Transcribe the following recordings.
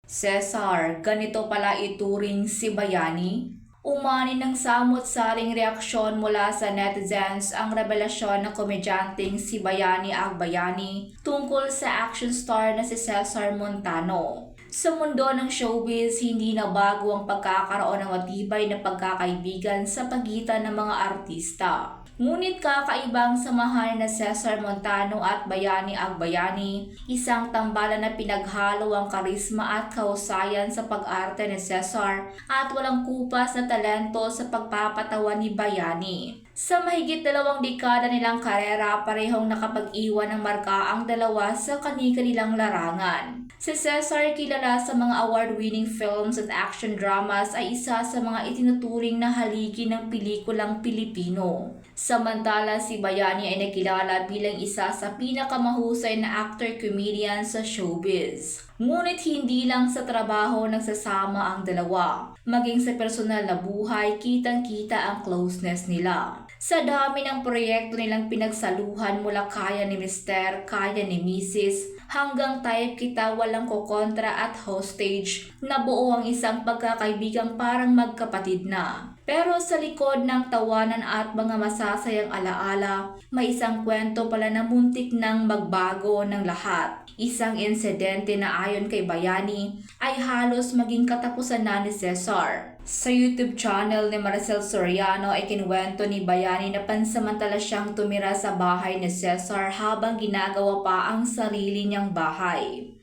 Cesar, ganito pala ituring si Bayani? Umani ng samot-saring reaksyon mula sa netizens ang revelasyon ng komedyanteng si Bayani Agbayani tungkol sa action star na si Cesar Montano. Sa mundo ng showbiz, hindi na bago ang pagkakaroon ng matibay na pagkakaibigan sa pagitan ng mga artista. Ngunit kakaibang samahan na Cesar Montano at Bayani Agbayani, isang tambalan na pinaghalo ang karisma at kahusayan sa pag-arte ni Cesar at walang kupas na talento sa pagpapatawa ni Bayani. Sa mahigit 2 dekada nilang karera, parehong nakapag-iwan ng marka ang dalawa sa kani-kanilang larangan. Si Cesar, kilala sa mga award-winning films at action dramas, ay isa sa mga itinuturing na haligi ng pelikulang Pilipino. Samantala, si Bayani ay nakilala bilang isa sa pinakamahusay na actor-comedian sa showbiz. Ngunit hindi lang sa trabaho nagsasama ang dalawa. Maging sa personal na buhay, kitang-kita ang closeness nila. Sa dami ng proyekto nilang pinagsaluhan mula Kaya ni Mr., Kaya ni Mrs., hanggang Type Kita, Walang Kokontra at Hostage, nabuo ang isang pagkakaibigang parang magkapatid na. Pero sa likod ng tawanan at mga masasayang alaala, may isang kwento pala na muntik nang magbago ng lahat. Isang insidente na ayon kay Bayani ay halos maging katapusan na ni Cesar. Sa YouTube channel ni Maricel Soriano ay kinuwento ni Bayani na pansamantala siyang tumira sa bahay ni Cesar habang ginagawa pa ang sarili niyang bahay.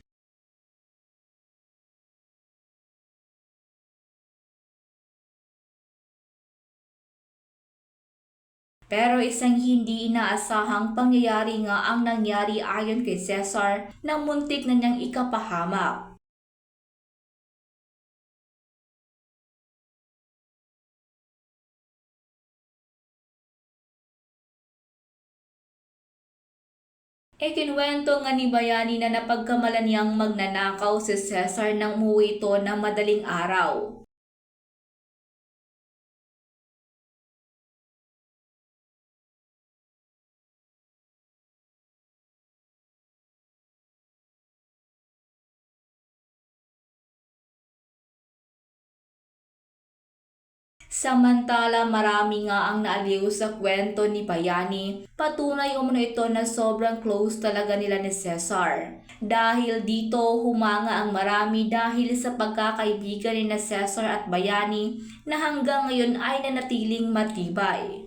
Pero isang hindi inaasahang pangyayari nga ang nangyari ayon kay Cesar na muntik na niyang ikapahamak. Ikinuwento nga ni Bayani na napagkamalan niyang magnanakaw si Cesar nang umuwi ito ng madaling araw. Samantala, marami nga ang naaliw sa kwento ni Bayani. Patunay umano ito na sobrang close talaga nila ni Cesar. Dahil dito, humanga ang marami dahil sa pagkakaibigan ni na Cesar at Bayani na hanggang ngayon ay nanatiling matibay.